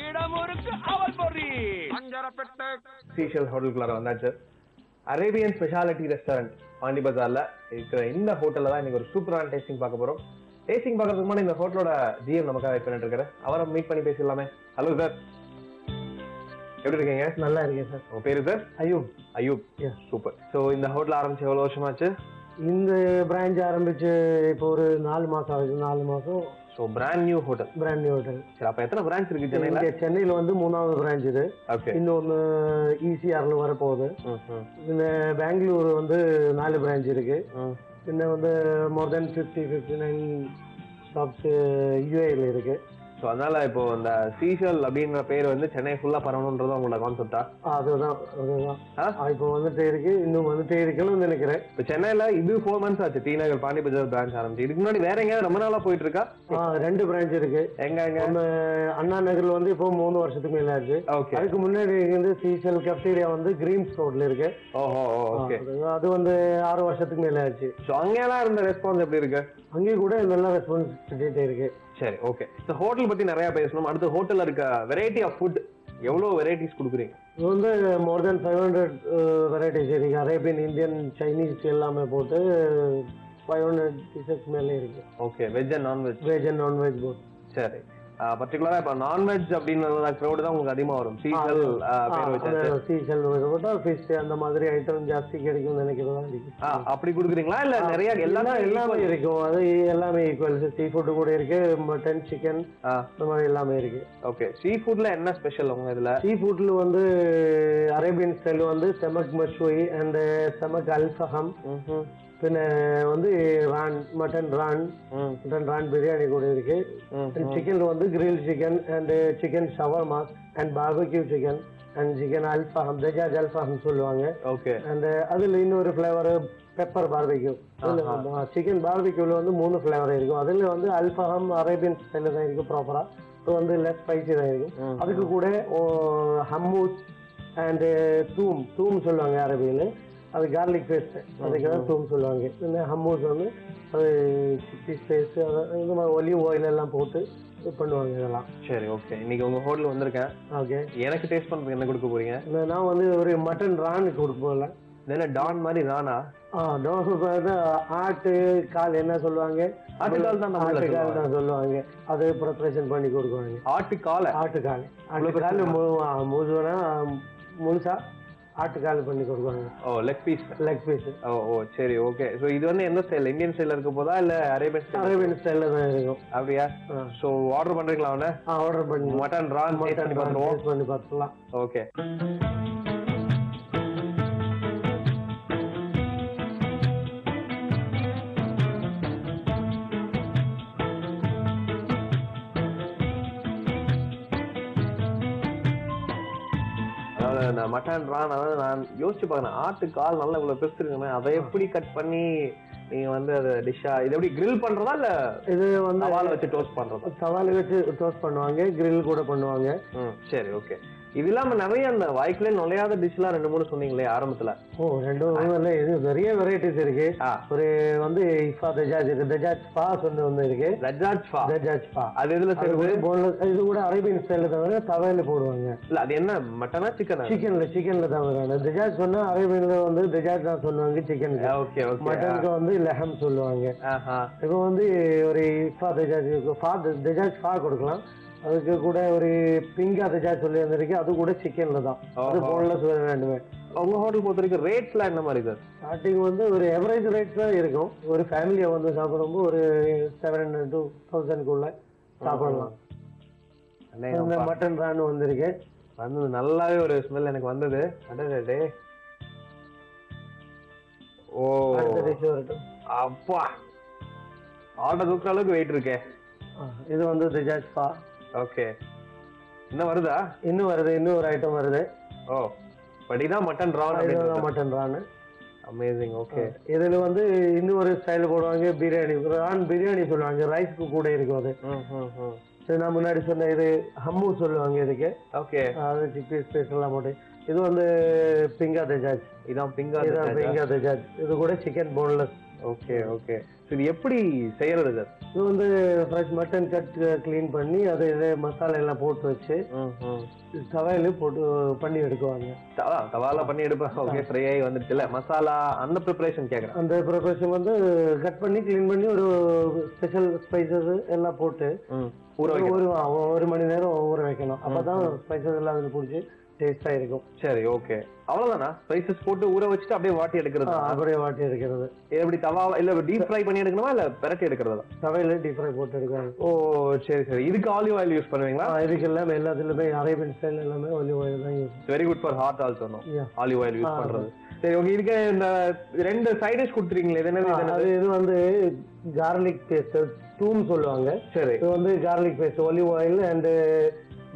இடமுருக்கு அவல் பொரி அஞ்சரப்பட்டு சீஷல் ஹோட்டலுக்குள்ள வந்தாச்சு. அரேபியன் ஸ்பெஷாலிட்டி ரெஸ்டாரண்ட் பாண்டி பஜார்ல இருக்கிற இந்த ஹோட்டல்ல தான் இன்னைக்கு ஒரு சூப்பரான டேஸ்டிங் பார்க்க போறோம். டேஸ்டிங் பார்க்கறதுக்கு முன்னாடி இந்த ஹோட்டலோட ஜிஎம் நமக்காக வெயிட் பண்ணிட்டு இருக்காரு. அவரை மீட் பண்ணி பேசிடலாமே. ஹலோ சார், எப்படி இருக்கீங்க? நல்லா இருக்கேன் சார். உங்க பேரு sir? Ayub. Ayub, super. So இந்த ஹோட்டல் ஆரம்பிச்சு எவ்வளவு வருஷமாச்சு? இந்த பிரான்ச் ஆரம்பிச்சு இப்போ ஒரு 4 மாசம் ஆகுது. 4 மாசம். So brand new hotel. Brand new hotel. சரி, அப்ப எத்தனை பிரான்ச் இருக்கு சென்னையில? சென்னையில வந்து 3வது பிரான்ச் இது. ஓகே. இன்னொன்னு ECRல வரப்போகுது. இந்த பெங்களூர் வந்து 4 பிரான்ச் இருக்கு. இன்னும் வந்து மோர் தென் 59 ஷாப்ஸ் UAEல இருக்கு. ஸோ அதனால இப்போ இந்த சீஷல் அப்படின்ற பேர் வந்து சென்னை ஃபுல்லா பரவணுன்றது உங்களோட கான்செப்டா? அதுதான் இப்போ வந்துட்டே இருக்கு, இன்னும் வந்துட்டே இருக்குன்னு நினைக்கிறேன். இப்போ சென்னையில இது 4 months ஆச்சு டி நகர் பாண்டி பஜார் பிரான்ச் ஆரம்பிச்சு. இதுக்கு முன்னாடி வேற எங்கேயாவது ரொம்ப நாளா போயிட்டு இருக்கா? 2 பிரான்ச் இருக்கு. எங்க எங்க? அண்ணா நகர்ல வந்து இப்போ 3 வருஷத்துக்கு மேல ஆச்சு. அதுக்கு முன்னாடி வந்து சீஷல் கஃப்டீரியா வந்து கிரீன்ஸ் ரோட்ல இருக்கு. ஓஹோ, ஓகே. அது வந்து 6 வருஷத்துக்கு மேல ஆச்சு. ஸோ அங்கெல்லாம் இருந்த ரெஸ்பான்ஸ் எப்படி இருக்கு? அங்கேயும் கூட நல்ல ரெஸ்பான்ஸ் பண்ணிட்டே இருக்கு. சரி, ஓகே. இந்த ஹோட்டல் பத்தி நிறைய பேசணும். அடுத்து ஹோட்டல்ல இருக்க வெரைட்டி ஆஃப் ஃபுட், எவ்வளவு வெரைட்டிஸ் கொடுக்குறீங்க? இது வந்து மோர் தென் 500 வெரைட்டிஸ் இருக்கு. அரேபியன், இந்தியன், சைனீஸ் எல்லாமே போட்டு 500 டிஷஸ் மேலே இருக்கு. Okay. Veg and non veg? Veg and non veg boat. சரி. பர்டிகுலரா இப்ப நான்வெஜ் அப்படின்னு க்ரௌட் தான் உங்களுக்கு அதிகமா வரும். சீசல் பேர் வச்சாச்சு. சீசல் போட்டா ஃபிஷ் அந்த மாதிரி ஐட்டம் ஜாஸ்தி கிடைக்கும் நினைக்கிறதா இருக்கு. அப்படி கொடுக்குறீங்களா இல்ல நிறைய? எல்லாமே இருக்கும். அது எல்லாமே ஈக்குவல். சீ ஃபுட் கூட இருக்கு, மட்டன், சிக்கன், இந்த மாதிரி எல்லாமே இருக்கு. ஓகே. சீ ஃபுட்ல என்ன ஸ்பெஷல் உங்க இதுல? சீ ஃபுட்ல வந்து அரேபியன் ஸ்டைல் வந்து செமக் மஷ்வி அண்ட் செமக் அல்ஃபஹம், പിന്നെ வந்து ரான், மட்டன் ரான் பிரியாணி கூட இருக்கு. சிக்கன் வந்து grill chicken and chicken shawarma and barbecue chicken and chicken அல்ஃபஹம், தஜாஜ் அல்ஃபஹம் சொல்லுவாங்க. ஓகே. அண்ட் அதுல இன்னொரு ஃபிளேவர் பெப்பர் பார்பக்யூ. சிக்கன் பார்பக்யூல வந்து 3 ஃபிளேவர் இருக்கும். அதுல வந்து அல்ஃபஹம் அரேபியன் ஸ்டைல தான் இருக்கு ப்ராப்பரா. அது வந்து லெஸ் ஸ்பைசி தான் இருக்கும். அதுக்கு கூட ஹம்மூஸ் அண்ட் தூம் சொல்லுவாங்க அரபியில. அது கார்லிக் பேஸ்ட், அதுக்கு தான் தூம் சொல்லுவாங்க. இந்த ஹம்மூஸ் வந்து அது சிக்கன் பேஸ்ட், இந்த மாதிரி ஒலிவ் ஆயில் எல்லாம் போட்டு பண்ணுவாங்க இதெல்லாம். சரி, ஓகே. இன்னைக்கு உங்க ஹோட்டல் வந்திருக்கேன். ஓகே. எனக்கு டேஸ்ட் பண்றது என்ன கொடுக்க போறீங்க? நான் வந்து ஒரு மட்டன் ரான் கொடுக்க போகல. என்ன டான் மாதிரி ரானா? ஆட்டு கால் என்ன சொல்லுவாங்க? ஆட்டுக்கால் தான். ஆட்டுக்கால் தான் சொல்லுவாங்க. அது ப்ரிப்பரேஷன் பண்ணி கொடுக்குவாங்க. ஆட்டுக்கால் முழுசா ஆட்டுக்கால் பண்ணி கொடுக்குவாங்க. ஓ, லெக் பீஸ். ஓ சரி, ஓகே. சோ இது வந்து எந்த ஸ்டைல்? இந்தியன் ஸ்டைல்ல இருக்க போதா இல்ல அரேபியன் ஸ்டைல்ல தான் இருக்கும்? அப்படியா? சோ ஆர்டர் பண்றீங்களா? அவன ஆர்டர் பண்ணி மட்டன் ரான் பண்ணி பார்த்துக்கலாம். ஓகே. மட்டன் ரான், அதாவது நான் யோசிச்சு பாக்கிறேன், ஆட்டு கால் நல்லா இவ்வளவு பெருசு இருக்குன்னு, அதை எப்படி கட் பண்ணி நீங்க வந்து அதை டிஷ்ஷா இது எப்படி கிரில் பண்றதா இல்ல இது வந்து தவால வச்சு டோஸ்ட் பண்றதா? தவால வச்சு டோஸ்ட் பண்ணுவாங்க, கிரில் கூட பண்ணுவாங்க. சரி, ஓகே. இது இல்லாம நிறைய அந்த வாய்க்குள்ளே நுழையாத டிஷ்லாம் 2-3 சொன்னீங்களே ஆரம்பத்துல. இது நிறைய வெரைட்டிஸ் இருக்கு. ஒரு வந்து தஜாஜ் பா ஒண்ணு இருக்கு. தஜாஜ் பா அது எதுல செய்யுது? இது கூட அரேபியன் ஸ்டைல்ல தவிர தவால போடுவாங்க. இல்ல அது என்ன மட்டனா சிக்கனா? சிக்கன்ல தவிர தஜாஜ் சொன்னா அரேபியன்ல வந்து தஜாஜ் தான் சொல்லுவாங்க. சிக்கன் மட்டனுக்கு வந்து லெஹம் சொல்லுவாங்க. இப்போ வந்து ஒரு தஜாஜ் பா கொடுக்கலாம். அதுக்கு கூட ஒரு பிங்கா தஜாஜ் சொல்லி வந்திருக்கு. அது கூட சிக்கன்ல தான். அது போன்லெஸ் வேணுமே. உங்க ஹோட்டல் பொறுத்த வரைக்கும் ரேட்ஸ்லாம் என்ன மாதிரி சார்? ஸ்டார்டிங் வந்து ஒரு எவரேஜ் ரேட்ஸ் தான் இருக்கும். ஒரு ஃபேமிலியை வந்து சாப்பிடும்போது ஒரு 700 to 1000 சாப்பிடலாம். இந்த மட்டன் ரான் வந்திருக்கு. வந்தது நல்லாவே ஒரு ஸ்மெல் எனக்கு வந்தது. அடடே, ஓ அப்பா, ஆர்டர் தூக்குற அளவுக்கு வெயிட் இருக்கே. இது வந்து தஜாஜ் பா. ஓகே. இன்னும் வருதா? இன்னும் வருது. இன்னும் ஒரு ஐட்டம் வருது. ஓ, பட் இதான் mutton Ron. Mutton Ron. Amazing. Okay. இதுல வந்து இன்னொரு ஸ்டைல் போடுவாங்க, பிரியாணி. ரான் பிரியாணி சொல்லுவாங்க. ரைஸ்க்கு கூட இருக்கும் அது. நான் முன்னாடி சொன்ன இது ஹம்மு சொல்லுவாங்க இதுக்கு. ஓகே. அது சிக்கன் ஸ்பைஸ் எல்லாம் போட்டு. இது வந்து பிங்கா தஜாஜ். இதான் பிங்கா தஜாஜ். இது கூட சிக்கன் போன்லெஸ் ஓகே ஓகே. இது எப்படி செய்யறது சார்? இது வந்து ஃப்ரெஷ் மட்டன் கட் க்ளீன் பண்ணி அதை இதே மசாலா எல்லாம் போட்டு வச்சு தவாயில போட்டு பண்ணி எடுக்குவாங்க. தவால பண்ணி எடுப்பாங்க. ஓகே, ஃப்ரை ஆகி வந்துடுச்சுல. மசாலா அந்த ப்ரிப்பரேஷன் கேட்குறேன். அந்த ப்ரிப்பரேஷன் வந்து கட் பண்ணி க்ளீன் பண்ணி ஒரு ஸ்பெஷல் ஸ்பைசஸ் எல்லாம் போட்டு ஒரு மணி நேரம் ஊற வைக்கணும். அப்பதான் ஸ்பைசஸ் எல்லாம் அதில் பிடிச்சி டேஸ்டா இருக்கும். சரி, ஓகே. அவ்வளவுதானா? ஸ்பைசஸ் போட்டு ஊற வச்சுட்டு அப்படியே வாட்டி எடுக்கிறது? அப்படியே வாட்டி எடுக்கிறது. எப்படி தவா இல்ல டீப் ஃப்ரை பண்ணி எடுக்கணுமா இல்ல பெரட்டி எடுக்கிறதா? தவையில டீப் ஃப்ரை போட்டு எடுக்கிறாங்க. ஓ சரி சரி. இதுக்கு ஆலிவ் ஆயில் யூஸ் பண்ணுவீங்களா? இதுக்கு எல்லாமே எல்லாத்துலயுமே அரேபியன் ஸ்டைல் எல்லாமே ஆலிவ் ஆயில் தான் use. Very good for heart also. No olive oil use பண்றது. சரி, ஓகே. இதுக்கு இந்த 2 சைட் டிஷ் கொடுத்துருக்கீங்களே, இது என்னது? இது வந்து கார்லிக் பேஸ்ட், தூம் சொல்லுவாங்க. சரி, இது வந்து garlic paste, olive oil and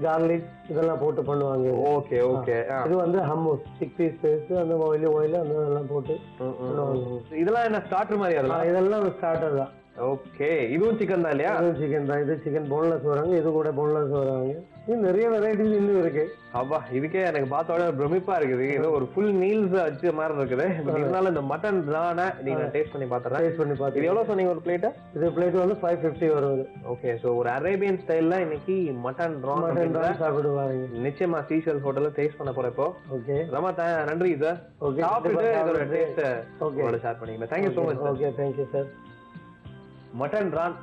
garlic இதெல்லாம் போட்டு பண்ணுவாங்க. Okay okay. இது வந்து ஹம்மூஸ், சிக் பீஸ் பேஸ்ட், அந்த ஆலிவ் ஆயில் அந்த இதெல்லாம் போட்டு பண்ணுவாங்க. இதெல்லாம் என்ன ஸ்டார்டர் மாதிரி? இதெல்லாம் ஸ்டார்டர் தான். ஓகே. இதுவும் சிக்கன் தான் இல்லையா? இதுவும் சிக்கன் தான். இது சிக்கன் போன்லெஸ் வராங்க, இது கூட போன்லெஸ் வராங்க. இது நிறைய வெரைட்டிஸ் இன்னும் இருக்கு. அப்பா, இதுக்கே எனக்கு பார்த்தோட பிரமிப்பா இருக்குது. ஏதோ ஒரு ஃபுல் மீல்ஸ் வச்ச மாதிரி இருக்குது. இருந்தாலும் இந்த மட்டன் ரான நீங்க டேஸ்ட் பண்ணி பாத்துறேன். டேஸ்ட் பண்ணி பாத்து. இது எவ்வளவு சொன்னீங்க ஒரு பிளேட்? இது பிளேட் வந்து 550 வருது. ஓகே. சோ ஒரு அரேபியன் ஸ்டைல்ல இன்னைக்கு மட்டன் ரான் சாப்பிடுவாங்க. நிச்சயமா சீஷல் ஹோட்டல்ல டேஸ்ட் பண்ண போறேன் இப்போ. ஓகே. ரொம்ப நன்றி சார். சாப்பிட்டு இதோட டேஸ்ட் உங்களோட ஷேர் பண்ணிக்கிறேன். Thank you so much. Okay, thank you sir. Mutton Ron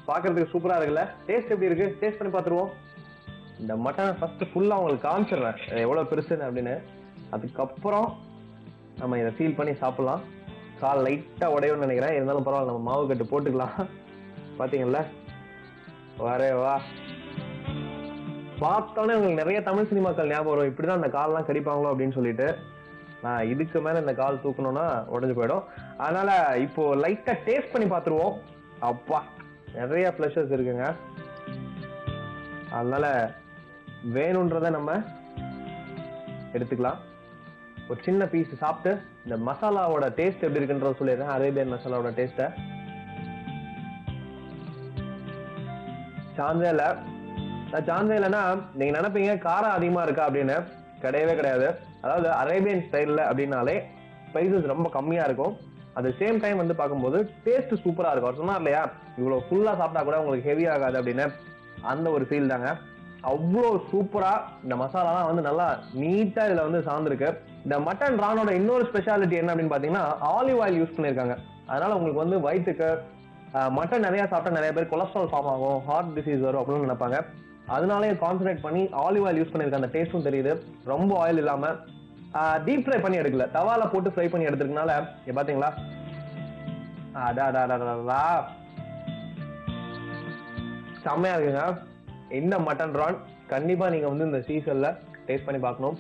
பாக்குறதுக்கு சூப்பரா இருக்குல்ல? டேஸ்ட் எப்படி இருக்கு? டேஸ்ட் பண்ணி பாத்துருவோம். இந்த மட்டனை ஃபர்ஸ்ட் ஃபுல்லா உங்களுக்கு காமிச்சிடுறேன் எவ்வளவு பெருசுன்னு அப்படின்னு. அதுக்கப்புறம் நம்ம இதை ஃபீல் பண்ணி சாப்பிடலாம். கால் லைட்டா உடையும்னு நினைக்கிறேன். இருந்தாலும் பரவாயில்ல, நம்ம மாவு கட்டு போட்டுக்கலாம். பாத்தீங்கல்ல, வரே வா. பார்த்தோன்னே உங்களுக்கு நிறைய தமிழ் சினிமாக்கள் ஞாபகம் வரும். இப்படிதான் அந்த கால்லாம் கடிப்பாங்களோ அப்படின்னு சொல்லிட்டு. நான் இதுக்கு மேல இந்த கால் தூக்கணும்னா உடஞ்சு போயிடும். அதனால இப்போ லைட்டா டேஸ்ட் பண்ணி பாத்துருவோம். அப்பா, நிறைய ஃபிளஷஸ் இருக்குங்க. அதனால வேணும்ன்றத நம்ம எடுத்துக்கலாம். ஒரு சின்ன பீஸ் சாப்பிட்டு இந்த மசாலாவோட டேஸ்ட் எப்படி இருக்குன்றத சொல்லிடுறேன். அரேபியன் மசாலாவோட டேஸ்ட சான்ஸே இல்லைன்னா நீங்க நினைப்பீங்க காரம் அதிகமா இருக்கா அப்படின்னு. கிடையவே கிடையாது. அதாவது அரேபியன் ஸ்டைல்ல அப்படின்னாலே ஸ்பைசஸ் ரொம்ப கம்மியா இருக்கும். அட் சேம் டைம் வந்து பார்க்கும்போது டேஸ்ட் சூப்பரா இருக்கும். அவர் சொன்னார் இல்லையா, இவ்வளவு ஃபுல்லா சாப்பிட்டா கூட உங்களுக்கு ஹெவி ஆகாது அப்படின்னு. அந்த ஒரு ஃபீல் தாங்க. அவ்வளோ சூப்பரா இந்த மசாலாலாம் வந்து நல்லா நீட்டா இதுல வந்து சார்ந்திருக்கு. இந்த மட்டன் ரானோட இன்னொரு ஸ்பெஷாலிட்டி என்ன அப்படின்னு பாத்தீங்கன்னா, ஆலிவ் ஆயில் யூஸ் பண்ணிருக்காங்க. அதனால உங்களுக்கு வந்து வயிற்றுக்கு மட்டன் நிறைய சாப்பிட்டா நிறைய பேர் கொலஸ்ட்ரால் ஃபார்ம் ஆகும், ஹார்ட் டிசீஸ் வரும் அப்படின்னு நினைப்பாங்க. அதனாலே கான்சன்ட்ரேட் பண்ணி ஆலிவ் ஆயில் யூஸ் பண்ணிருக்க. அந்த டேஸ்டும் தெரியுது. ரொம்ப ஆயில் இல்லாம டீப் ஃப்ரை பண்ணி எடுக்கல, தவால போட்டு ஃப்ரை பண்ணி எடுத்துருக்கனால பாத்தீங்களா, செம்மையா இருக்குங்க. இந்த மட்டன் ரான் கண்டிப்பா நீங்க வந்து இந்த சீசன்ல டேஸ்ட் பண்ணி பார்க்கணும்.